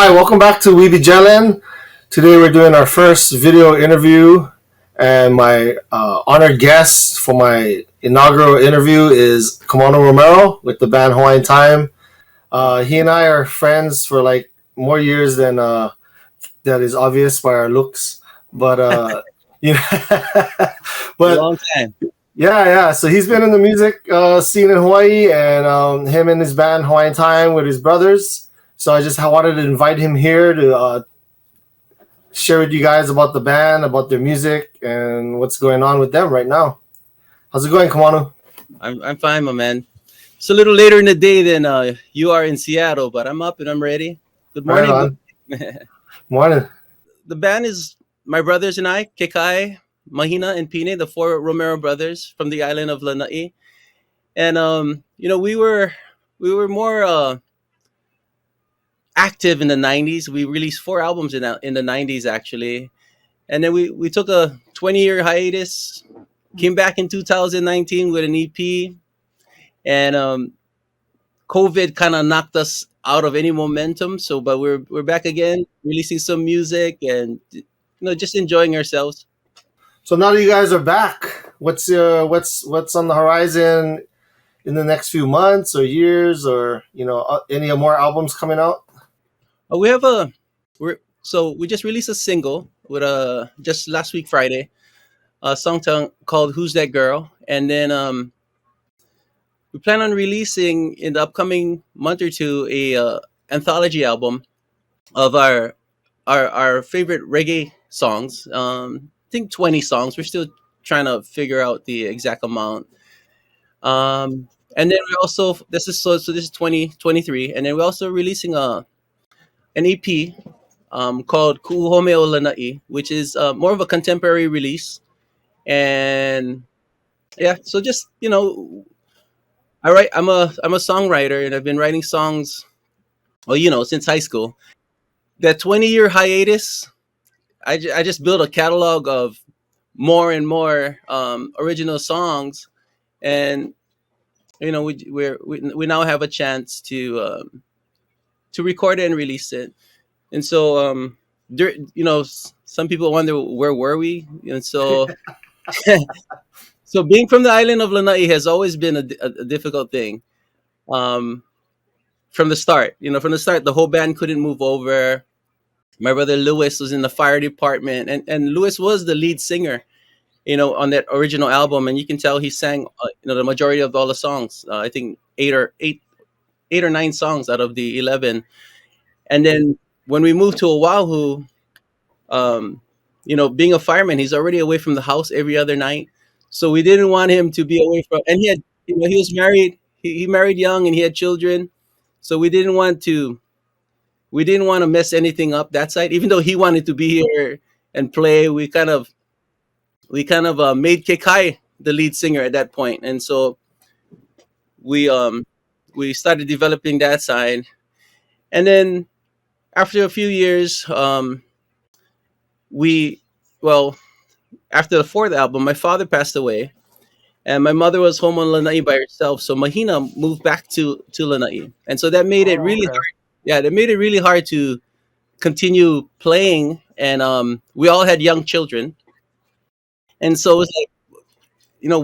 Hi, welcome back to We Be Jellin. Today we're doing our first video interview, and my honored guest for my inaugural interview is Kamaunu Romero with the band Hawaiian Time. He and I are friends for like more years than that is obvious by our looks, but you know, but Long time. yeah. So he's been in the music scene in Hawaii, and him and his band Hawaiian Time with his brothers. So I just wanted to invite him here to share with you guys about the band, about their music, and what's going on with them right now. How's it going, Kamanu? I'm fine, my man. It's a little later in the day than you are in Seattle, but I'm up and I'm ready. Good Right morning. on. Morning. The band is my brothers and I, Kekai, Mahina, and Pine, the four Romero brothers from the island of Lanai. And we were more active in the '90s. We released four albums in the '90s actually, and then we took a 20-year hiatus. Came back in 2019 with an EP, and COVID kind of knocked us out of any momentum. So, but we're back again, releasing some music and just enjoying ourselves. So now that you guys are back, what's on the horizon in the next few months or years, or any more albums coming out? We have a we just released a single with just last week Friday, a called "Who's That Girl," and then we plan on releasing in the upcoming month or two a anthology album of our favorite reggae songs. I think 20 songs. We're still trying to figure out the exact amount. And then we also this is 2023, and then we're also releasing an EP called Kuhome o Lanai, which is more of a contemporary release. And yeah, so just I'm a songwriter, and I've been writing songs, well, since high school. That 20-year hiatus, I just built a catalog of more and more original songs, and we now have a chance to record it and release it. And so some people wonder where were we, and so so being from the island of Lanai has always been a difficult thing. Um, from the start, the whole band couldn't move over. My brother Lewis was in the fire department, and Lewis was the lead singer, on that original album, and you can tell he sang, the majority of all the songs. I think eight or nine songs out of the 11. And then when we moved to Oahu, being a fireman, he's already away from the house every other night, so we didn't want him to be away from. And he was married. He married young, and he had children, so we didn't want to mess anything up that side. Even though he wanted to be here and play, we kind of made Kekai the lead singer at that point, and so we um we started developing that side. And then after a few years, we well after the fourth album, my father passed away, and my mother was home on Lanai by herself. So Mahina moved back to Lanai, and so that made it Oh, really okay. hard. Yeah, that made it really hard to continue playing, and we all had young children, and so it was like,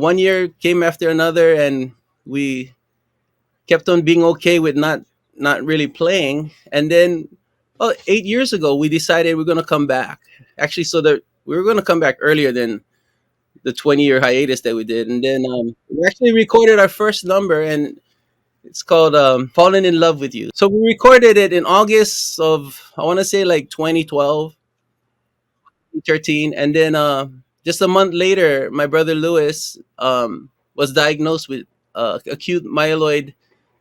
one year came after another, and we kept on being okay with not really playing. And then, well, 8 years ago, we decided we're going to come back. Actually, so that we were going to come back earlier than the 20-year hiatus that we did. And then we actually recorded our first number, and it's called "Falling in Love with You." So we recorded it in August of, I want to say, like 2012, 2013. And then just a month later, my brother Lewis was diagnosed with acute myeloid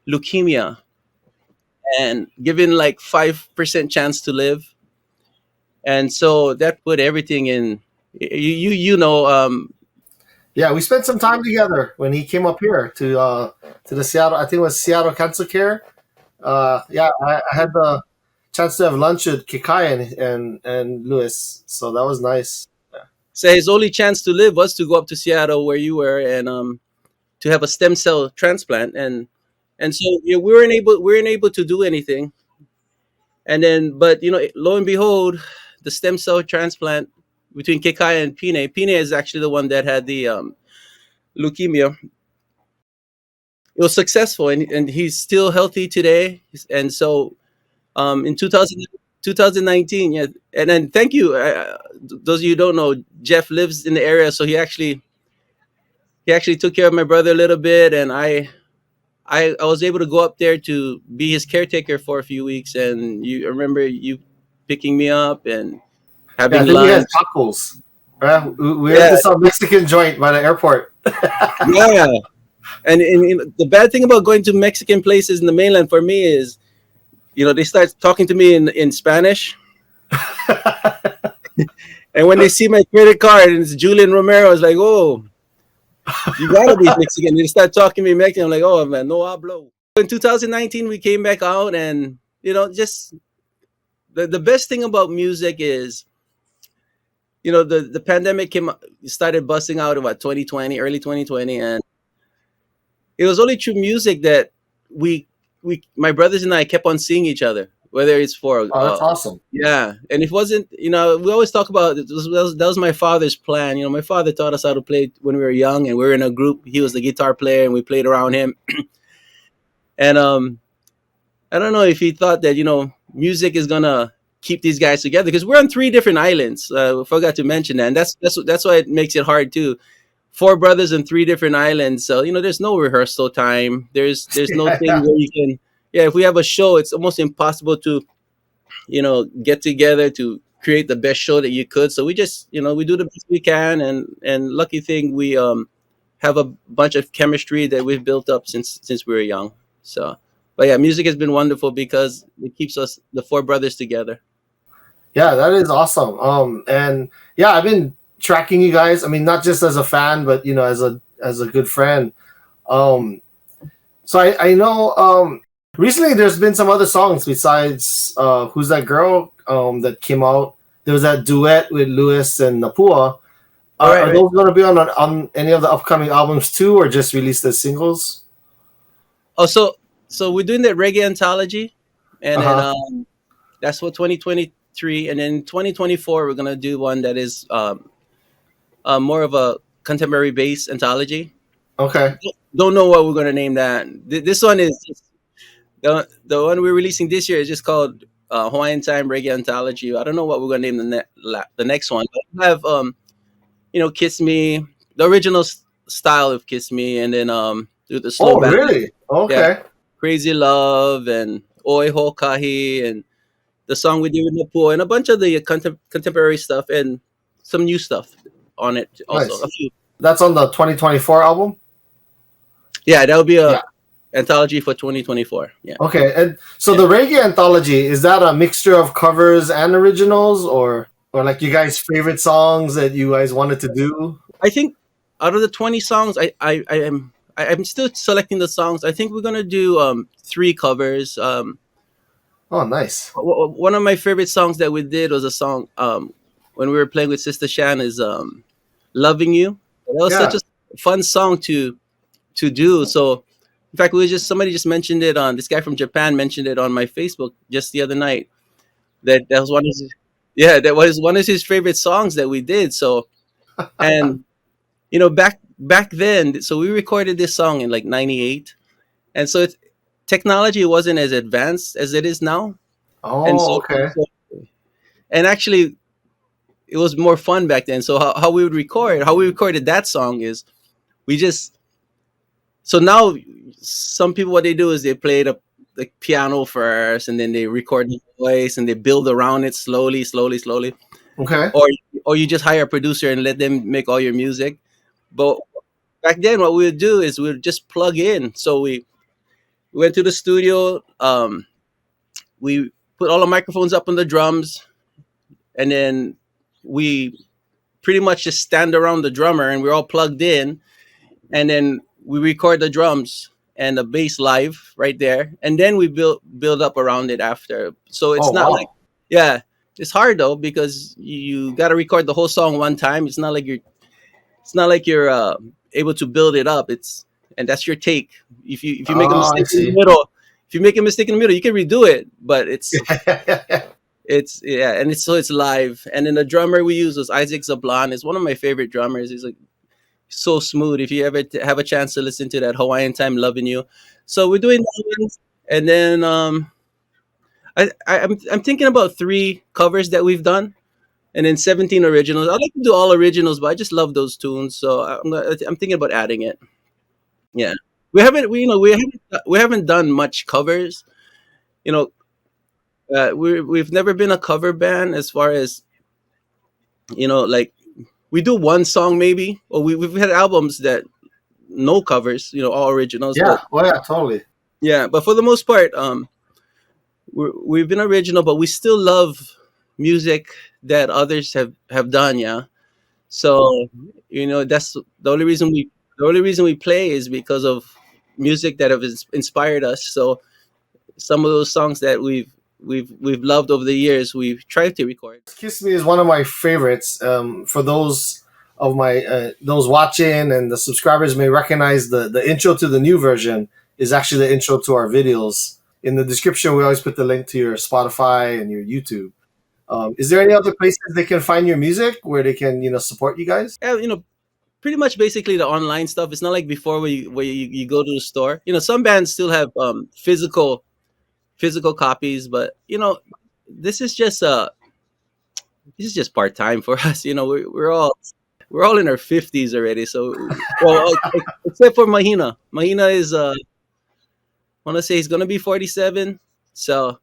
leukemia, and given like 5% chance to live. And so that put everything in. Yeah, we spent some time together when he came up here to the Seattle. I think it was Seattle Cancer Care. Yeah, I had the chance to have lunch with Kikai and Lewis, so that was nice. So his only chance to live was to go up to Seattle where you were, and to have a stem cell transplant. And so, yeah, we weren't able to do anything. And then, but lo and behold, the stem cell transplant between Kekai and Pine is actually the one that had the leukemia. It was successful, and he's still healthy today. And so, in 2019, yeah. And then, thank you. Those of you who don't know, Jeff lives in the area, so he actually took care of my brother a little bit, and I was able to go up there to be his caretaker for a few weeks. And you I remember you picking me up and Yeah, I having think we had lunch. tacos. We had Yeah, this Mexican joint by the airport. yeah. And the bad thing about going to Mexican places in the mainland for me is, they start talking to me in Spanish, and when they see my credit card and it's Julian Romero, it's like, oh, you gotta be Mexican. They start talking to me Mexican. I'm like, oh man, no hablo. In 2019, we came back out, and just the best thing about music is, the pandemic started busting out in what, 2020, early 2020, and it was only through music that we my brothers and I kept on seeing each other, whether it's for Oh, that's awesome. yeah. And it wasn't, we always talk about that was my father's plan. My father taught us how to play when we were young, and we were in a group. He was the guitar player, and we played around him. And I don't know if he thought that music is gonna keep these guys together, because we're on three different islands. I forgot to mention that, and that's why it makes it hard too. Four brothers in three different islands, so there's no rehearsal time. There's no thing Yeah, where you can. Yeah, if we have a show, it's almost impossible to get together to create the best show that you could. So we just we do the best we can, and lucky thing, we have a bunch of chemistry that we've built up since we were young. So, but yeah, music has been wonderful because it keeps us, the four brothers, together. yeah, that is awesome. And yeah, I've been tracking you guys. I mean, not just as a fan, but as a good friend. Um, so I know recently there's been some other songs besides "Who's That Girl" that came out. There was that duet with Lewis and Napua. All right, Are right. those going to be on any of the upcoming albums too, or just released as singles? Oh, so we're doing the reggae anthology, Uh and then huh. that's what 2023, and then 2024 we're gonna do one that is more of a contemporary based anthology. Okay. Don't know what we're gonna name that. This one is the one we're releasing this year is just called Hawaiian Time Reggae Anthology. I don't know what we're gonna name the next one. But we have Kiss Me, the original style of Kiss Me, and then do the slow Oh, ballad. really? Yeah, Okay. Crazy Love and Oi Hokahi, and the song we did with Napo, and a bunch of the contemporary stuff, and some new stuff on it also. A Nice. few. That's on the 2024 album. Yeah, that would be a Yeah. anthology for 2024. Yeah. Okay. And so Yeah. the reggae anthology, is that a mixture of covers and originals, or like you guys' favorite songs that you guys wanted to do? I think out of the 20 songs, I'm still selecting the songs. I think we're gonna do three covers. Oh, nice. One of my favorite songs that we did was a song when we were playing with Sister Shan is "Loving You." That was such Yeah. a fun song to do. So, in fact, somebody just mentioned it on, this guy from Japan mentioned it on my Facebook just the other night. That was one of his, yeah, that was one of his favorite songs that we did. So, and back then, so we recorded this song in like '98, and so technology wasn't as advanced as it is now, and Oh, okay. and actually it was more fun back then. So how we recorded that song is, we just so now some people, what they do is they play the piano first, and then they record the voice, and they build around it slowly, slowly, slowly, Okay. or you just hire a producer and let them make all your music. But back then, what we would do is we would just plug in. So we went to the studio, we put all the microphones up on the drums, and then we pretty much just stand around the drummer, and we're all plugged in, and then we record the drums and the bass live right there, and then we build up around it after. So Oh, it's not like, wow. yeah, it's hard though, because you got to record the whole song one time. It's not like you're able to build it up. And that's your take. If you make a Oh, I mistake in the see. middle, if you make a mistake in the middle, you can redo it, but it's yeah, and it's live. And then the drummer we use was Isaac Zablon. Is one of my favorite drummers. He's like so smooth. If you ever have a chance to listen to that Hawaiian Time, Loving You. So we're doing that one. And then I'm thinking about 3 covers that we've done, and then 17 originals. I like to do all originals, but I just love those tunes, so I'm thinking about adding it. Yeah, we haven't done much covers. You know, we've never been a cover band as far as like we do one song maybe, or we've had albums that no covers, all originals. Yeah. But Oh yeah, totally. yeah, but for the most part, we've been original, but we still love music that others have done. Yeah, so that's the only reason we play is because of music that have inspired us. So some of those songs that we've loved over the years, we've tried to record. Kiss Me is one of my favorites. For those of my those watching and the subscribers may recognize the intro to the new version is actually the intro to our videos. In the description, we always put the link to your Spotify and your YouTube. Is there any other places they can find your music where they can support you guys? Yeah, pretty much basically the online stuff. It's not like before where you go to the store. Some bands still have physical copies, but this is just part time for us. We're all in our 50s already. So, well, except for Mahina. Mahina is I want to say he's gonna be 47. So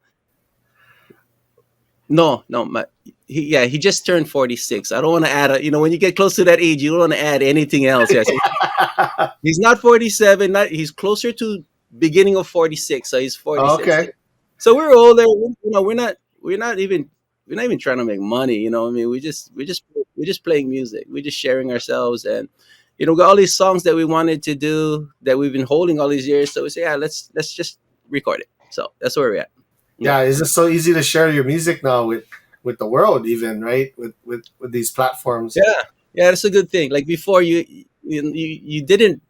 no, no, he just turned 46. I don't want to add when you get close to that age, you don't want to add anything else. Yes, he's not 47. He's closer to beginning of 46. So he's 46. Okay. So we're older. We're not even trying to make money. I mean, we're just playing music. We're just sharing ourselves, and we got all these songs that we wanted to do that we've been holding all these years. So we say, yeah, let's just record it. So that's where we're at. Yeah, it's just so easy to share your music now with the world, even right with these platforms. Yeah, yeah, that's a good thing. Like before, you didn't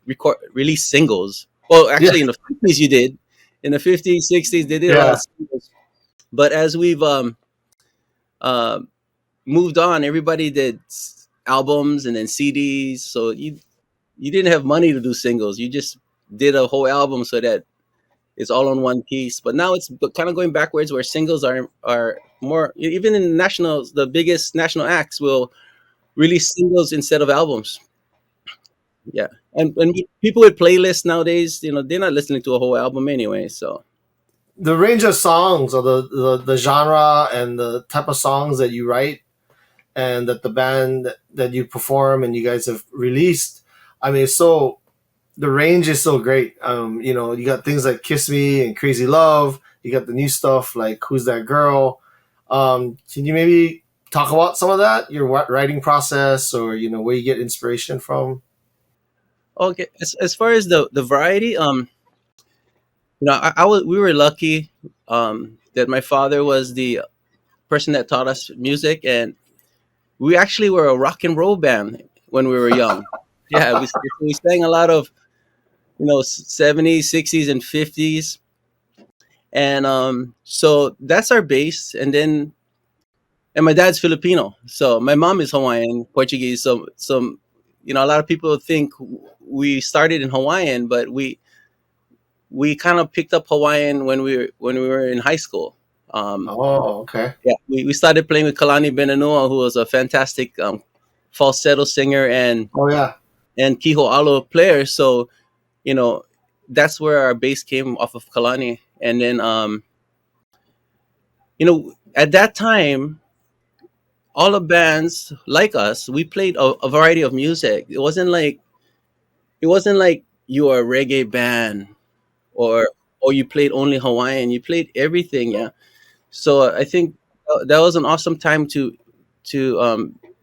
release singles. Well, Yeah, actually, in the 50s you did. In the 50s, 60s, they did a lot yeah. of singles. But as we've uh, moved on, everybody did albums and then CDs. So you didn't have money to do singles. You just did a whole album so that it's all on one piece. But now it's kind of going backwards, where singles are more. Even in nationals, the biggest national acts will release singles instead of albums. Yeah, and people with playlists nowadays, they're not listening to a whole album anyway. So The range of songs or the genre and the type of songs that you write and that the band that you perform and you guys have released, I mean, it's so the range is so great. You got things like Kiss Me and Crazy Love. You got the new stuff like Who's That Girl. Can you maybe talk about some of that, your writing process, or where you get inspiration from? okay, as far as the variety, we were lucky that my father was the person that taught us music, and we actually were a rock and roll band when we were young. Yeah, we sang a lot of 70s, 60s, and 50s, and so that's our base. And my dad's Filipino, so my mom is Hawaiian Portuguese. So some a lot of people think we started in Hawaiian, but we kind of picked up Hawaiian when we were in high school. Oh, okay. Yeah, we started playing with Kalani Benanua, who was a fantastic falsetto singer Oh, yeah. and Kiho Alo player. So you know that's where our bass came off of Kalani. And then at that time, all the bands like us, we played a variety of music. It wasn't like you were a reggae band, or you played only Hawaiian. You played everything, yeah. So I think that was an awesome time to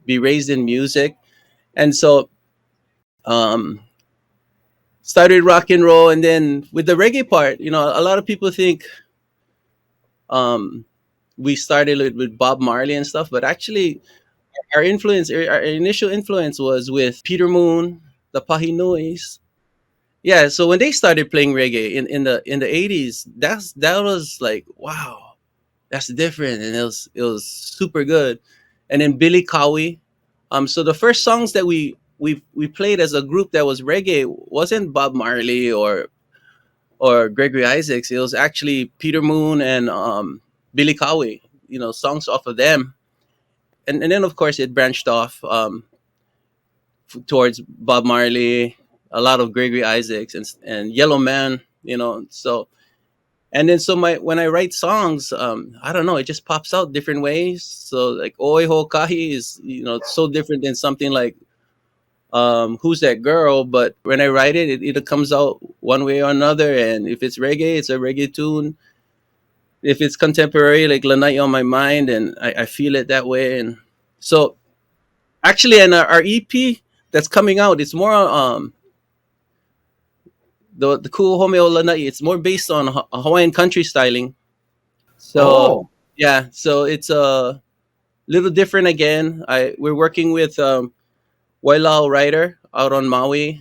be raised in music. And so um, started rock and roll, and then with the reggae part, a lot of people think um, we started with Bob Marley and stuff, but actually our initial influence was with Peter Moon, the Pahinuis, yeah, so when they started playing reggae in the 80s, that was like, wow, that's different, and it was super good. And then Billy Cowie. So the first songs that we played as a group that was reggae wasn't Bob Marley or Gregory Isaacs. It was actually Peter Moon and Billy Cowie. Songs off of them, and then of course it branched off towards Bob Marley, a lot of Gregory Isaacs and Yellow Man. So and then so my when I write songs, I don't know, it just pops out different ways. So like Oi Ho Kahi is so different than something like Who's That Girl, but when I write it, it either comes out one way or another. And if it's reggae, it's a reggae tune. If it's contemporary, like La Night on My Mind, and I feel it that way. And so actually, and our EP that's coming out, it's more the cool Homeo La Night. It's more based on Hawaiian country styling. So Oh, yeah, so it's a little different again. We're working with Wailao Writer out on Maui,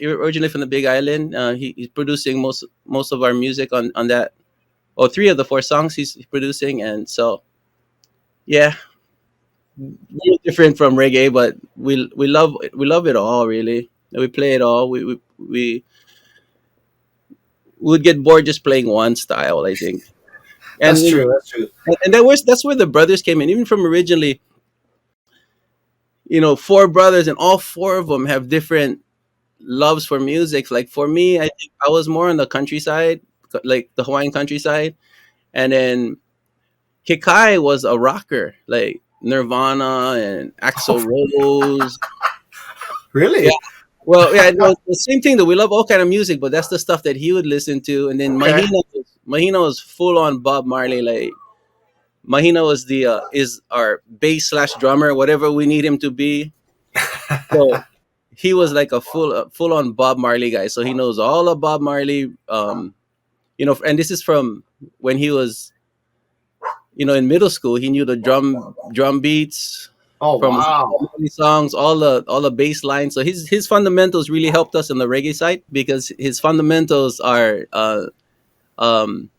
originally from the Big Island. He's producing most of our music on that. Oh, three of the four songs he's producing, and so yeah, really different from reggae, but we love it all really. We play it all. We would get bored just playing one style, I think, and that's true. That's true. that's where the brothers came in. Even from originally, four brothers, and all four of them have different loves for music. Like for me, I think I was more on the countryside, like the Hawaiian countryside, and then Kikai was a rocker, like Nirvana and Oh, Axl Rose. Yeah, really? well, yeah, no, the same thing. That we love all kind of music, but that's the stuff that he would listen to. And then Okay. Mahina was full on Bob Marley. Like Mahina was the is our bass slash drummer, whatever we need him to be. So he was like a full on Bob Marley guy. So he knows all of Bob Marley. And this is from when he was in middle school. He knew the drum beats Oh, from wow. Marley songs, all the bass lines. So his fundamentals really helped us on the reggae side because his fundamentals are um,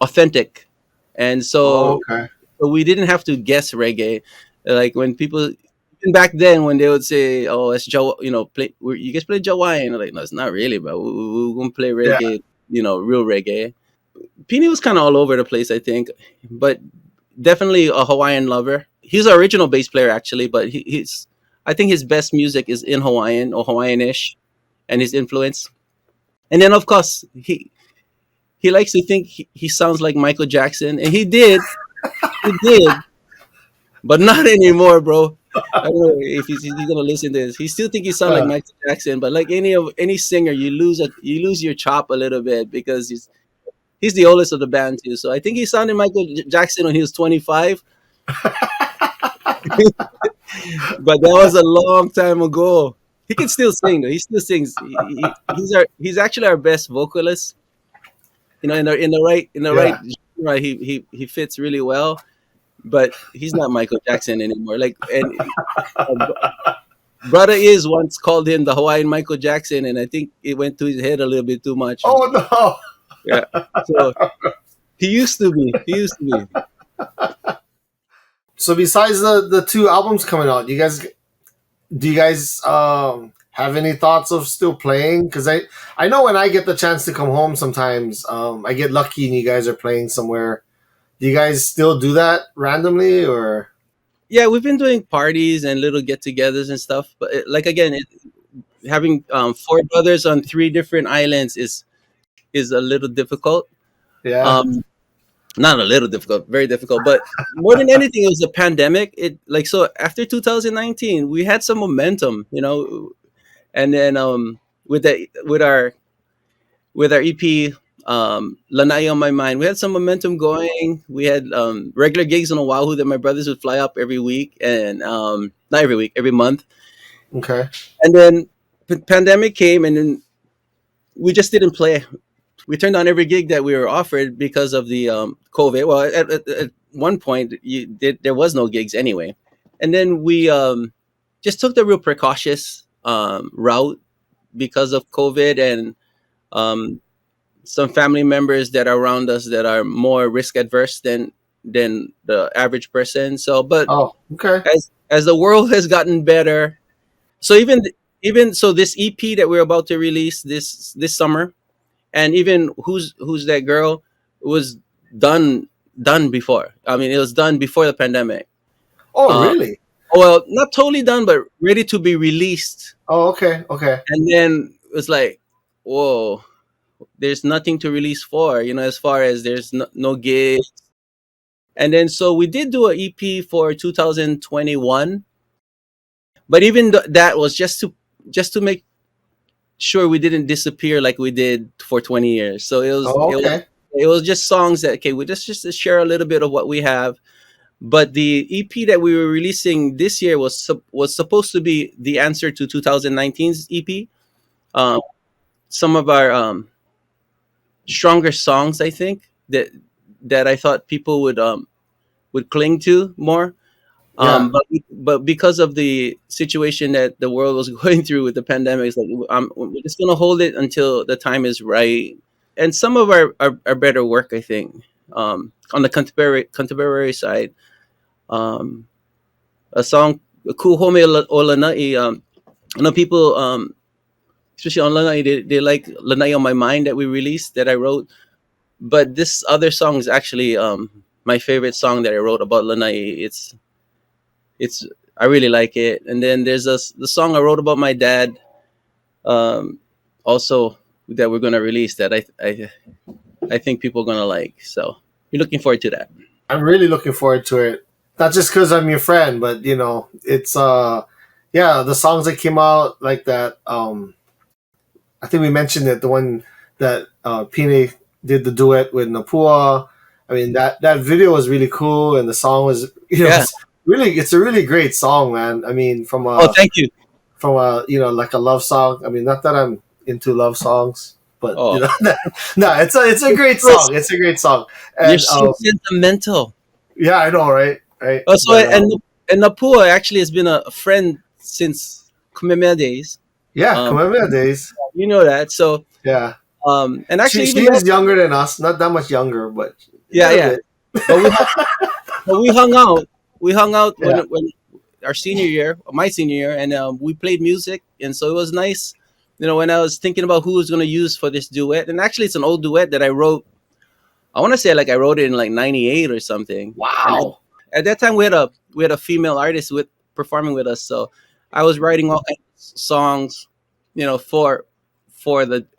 authentic, and Oh, so okay. we didn't have to guess reggae. Like when people even back then when they would say, "Oh, it's Joe," you guys play Hawaiian. Like, no, it's not really, but we're gonna play Yeah. reggae, real reggae. Pini was kind of all over the place, I think, but definitely a Hawaiian lover. He's an original bass player actually, but he's I think his best music is in Hawaiian or Hawaiianish, and his influence. And then of course he likes to think he sounds like Michael Jackson, and he did, but not anymore, bro. I don't know if he's gonna listen to this. He still think he sounds like Uh, Michael Jackson, but like any singer, you lose your chop a little bit because he's the oldest of the band too. So I think he sounded Michael Jackson when he was 25, but that was a long time ago. He can still sing though. He still sings. He's actually our best vocalist. In the right yeah. genre, he fits really well. But he's not Michael Jackson anymore. Like and Brother is once called him the Hawaiian Michael Jackson, and I think it went to his head a little bit too much. Oh, no. Yeah. So he used to be. He used to be. So besides the two albums coming out, do you guys have any thoughts of still playing? Because I know when I get the chance to come home, sometimes I get lucky and you guys are playing somewhere. Do you guys still do that randomly or? Yeah, we've been doing parties and little get-togethers and stuff. But like again, having four brothers on three different islands is a little difficult. Yeah. Um, Not a little difficult, very difficult. But more than anything, it was a pandemic. It like so after 2019, we had some momentum, and then with our EP, Lanai on My Mind, we had some momentum going. We had regular gigs on Oahu that my brothers would fly up every week, and not every week, every month. Okay. And then pandemic came, and then we just didn't play. We turned down every gig that we were offered because of the COVID. Well, at one point, there was no gigs anyway, and then we just took the real precautious route because of COVID and um, some family members that are around us that are more risk adverse than the average person. So, but Oh, okay. as the world has gotten better, so even so, this EP that we're about to release this summer, and even who's that girl was done done before. I mean, it was done before the pandemic. Oh, Uh, really? well, not totally done, but ready to be released. Oh, okay. Okay. And then it was like, whoa, there's nothing to release for, as far as there's no gigs. And then so we did do a EP for 2021, but even that was just to make sure we didn't disappear like we did for 20 years. So Oh, okay. it was just songs that, okay, we just to share a little bit of what we have. But the EP that we were releasing this year was supposed to be the answer to 2019's EP. Um, some of our stronger songs, I think that I thought people would cling to more. Yeah. But because of the situation that the world was going through with the pandemic, it's like we're just gonna hold it until the time is right. And some of our better work, I think, on the contemporary side, um, a song "Kuhome Olanai." I know people, especially on Lanai, they like Lanai on My Mind that we released that I wrote. But this other song is actually my favorite song that I wrote about Lanai. It's I really like it. And then there's the song I wrote about my dad, um, also that we're gonna release that I think people are gonna like. So you're looking forward to that. I'm really looking forward to it. Not just because I'm your friend, but it's yeah, the songs that came out like that. I think we mentioned it. The one that Pine did the duet with Napua. I mean that video was really cool, and the song was Yeah. it's a really great song, man. I mean Oh, thank you. from a like a love song. I mean, not that I'm into love songs, but Oh, no, it's a great song. It's a great song, you're and so sentimental. yeah, I know, right, right. Oh, so But and Napua actually has been a friend since Kumemea days. yeah, Um, Kamehameha days. you know that. So Yeah, and actually she even though, is younger than us, not that much younger, but a yeah, little yeah. bit. But we hung out. We hung out Yeah, when our senior year, my senior year, and we played music, and so it was nice. When I was thinking about who was going to use for this duet, and actually it's an old duet that I wrote. I want to say like I wrote it in like '98 or something. And wow. at that time we had a female artist with performing with us, so I was writing all kinds of songs,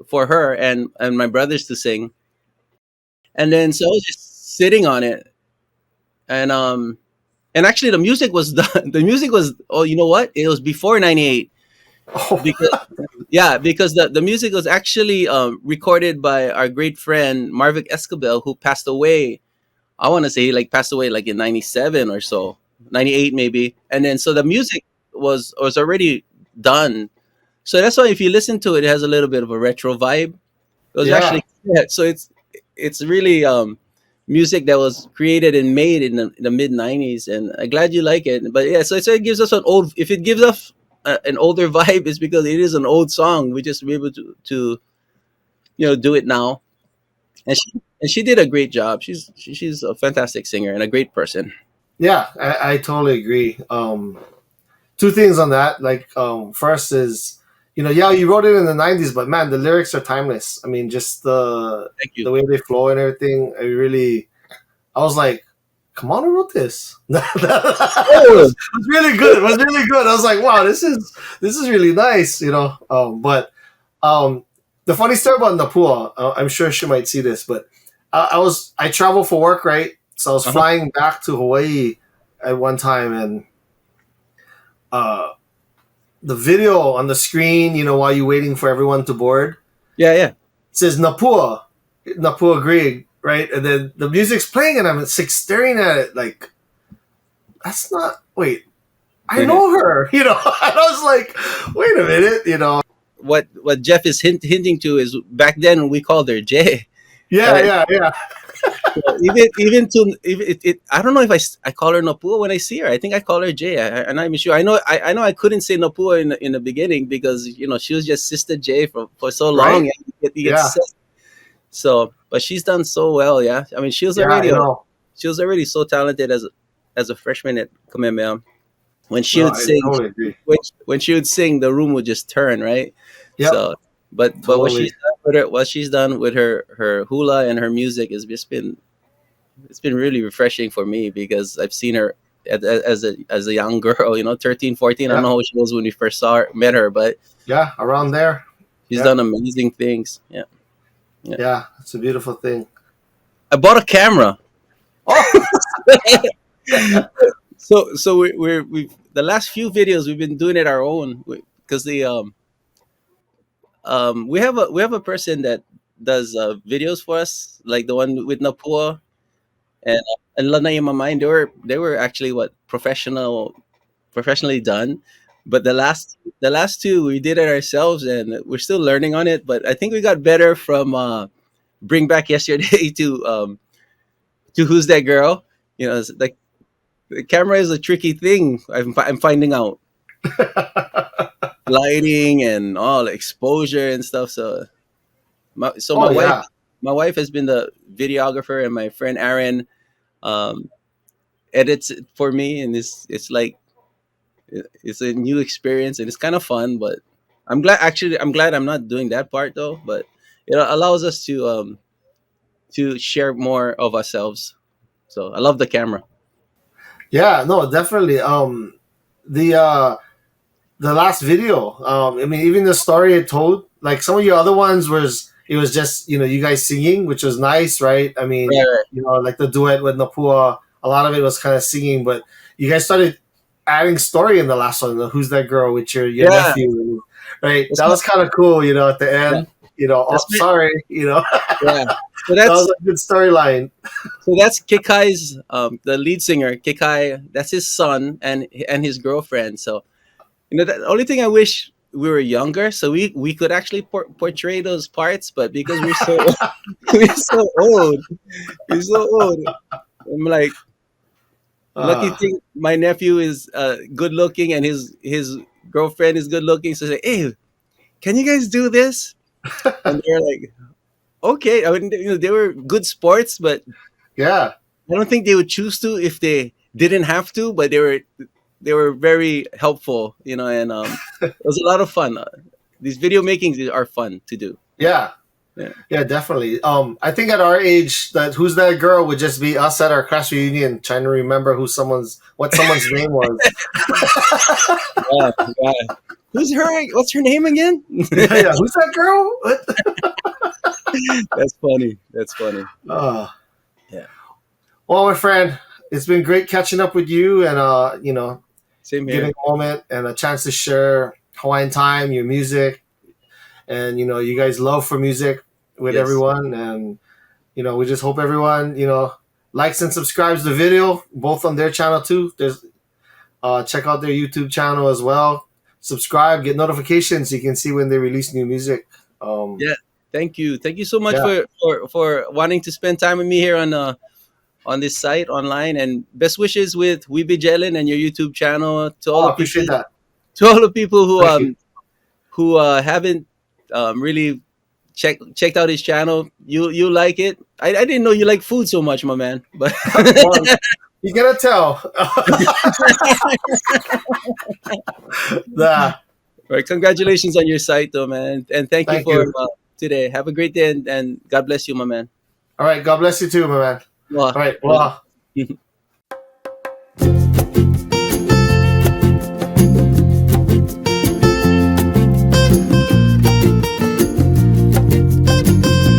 for her and my brothers to sing, and then so I was just sitting on it, and actually the music was done. The music was, oh, you know what? It was before '98 Oh, because yeah, because the music was actually recorded by our great friend Marvick Escobel, who passed away. I want to say he like passed away like in '97 or so, '98 maybe. And then so the music was already done. So that's why if you listen to it, it has a little bit of a retro vibe. It was yeah, actually, yeah, so it's really music that was created and made in the mid '90s, and I'm glad you like it. But yeah, so it gives us an old. If it gives us an older vibe, it's because it is an old song. We just be able to do it now, and she did a great job. She's a fantastic singer and a great person. yeah. I totally agree. Two things on that. Like, first is, yeah, you wrote it in the '90s, but man, the lyrics are timeless. I mean, just Thank the you. way they flow and everything. I was like, come on, who wrote this? it Oh, was really good. It was really good. I was like, wow, this is really nice. But um, the funny story about Napua, I'm sure she might see this, but I travel for work, right? So I was uh-huh. flying back to Hawaii at one time, and uh, the video on the screen, while you're waiting for everyone to board, Yeah, yeah. it says Napua Greg, right? And then the music's playing, and I'm like staring at it like, that's not, wait, I know her, and I was like, wait a minute. What Jeff is hinting to is back then we called her Jay. Yeah, And yeah, yeah. So even to even I don't know if I call her Napua when I see her. I think I call her Jay. I'm not even sure. I know I couldn't say Napua in the beginning because she was just Sister J for so long. Right? Yeah, you get Yeah. set. So, but she's done so well. Yeah, I mean, Yeah, you know. she was already so talented as a freshman at Kamehameha. When she No, would I sing, totally agree. when she would sing, the room would just turn, right? Yep, So, but totally. what she's done with her hula and her music has just been it's been really refreshing for me because I've seen her as a young girl, 13, 14. I don't Yeah, know how she was when we first met her, but yeah, around there. she's Yeah, done amazing things. Yeah, yeah. yeah, it's a beautiful thing. I bought a camera. Oh, So we've the last few videos we've been doing it our own because we have a person that does videos for us, like the one with Napua and Lanay Mamay. They were actually what professionally done, but the last two we did it ourselves and we're still learning on it. But I think we got better from Bring Back Yesterday to Who's That Girl. It's like the camera is a tricky thing. I'm finding out lighting and all exposure and stuff. So my oh wife yeah, has been the videographer, and my friend Aaron um, edits it for me, and it's like it's a new experience and it's kind of fun. But I'm glad I'm not doing that part though. But it allows us to share more of ourselves. So I love the camera. yeah. No, definitely. The uh, the last video. I mean, even the story it told, like some of your other ones it was just you guys singing, which was nice, right? I mean, Right, right. like the duet with Napua, a lot of it was kind of singing, but you guys started adding story in the last one. The Who's That Girl with your Yeah, nephew, right? that's That my, was kind of cool, at the yeah, end. Oh, that's my, sorry, yeah. So that was that's a good storyline. Kikai's the lead singer. Kikai, that's his son and his girlfriend. So the only thing I wish we were younger, so we could actually portray those parts. But because we're so we're so old, we're so old. I'm like, lucky uh, thing, my nephew is good looking and his girlfriend is good looking. So I say, hey, can you guys do this? And they're like, okay. I mean, they were good sports, but yeah, I don't think they would choose to if they didn't have to. But they were very helpful, and it was a lot of fun. These video makings are fun to do. yeah. Yeah. Yeah, definitely. I think at our age, that Who's That Girl would just be us at our class reunion trying to remember what someone's name was. Yeah, yeah. Who's her? What's her name again? Yeah, yeah. Who's that girl? What? That's funny. That's funny. Uh, Yeah. well, my friend, it's been great catching up with you and Same getting here. a moment and a chance to share Hawaiian Time, your music, and you guys love for music with Yes. everyone, and we just hope everyone likes and subscribes the video both on their channel too. There's check out their YouTube channel as well. Subscribe, get notifications so you can see when they release new music. Um, Yeah. Thank you. Thank you so much yeah. for wanting to spend time with me here on this site online, and best wishes with We Be Jellin and your YouTube channel to all Oh, the I people appreciate that. who Thank you. haven't really checked out his channel. You like it? I didn't know you like food so much, my man. But Well, you gotta tell. Nah, right, congratulations on your site, though, man, and thank you thank for you. today. Have a great day, and God bless you, my man. All right. God bless you too, my man. Mwah. All right. Well.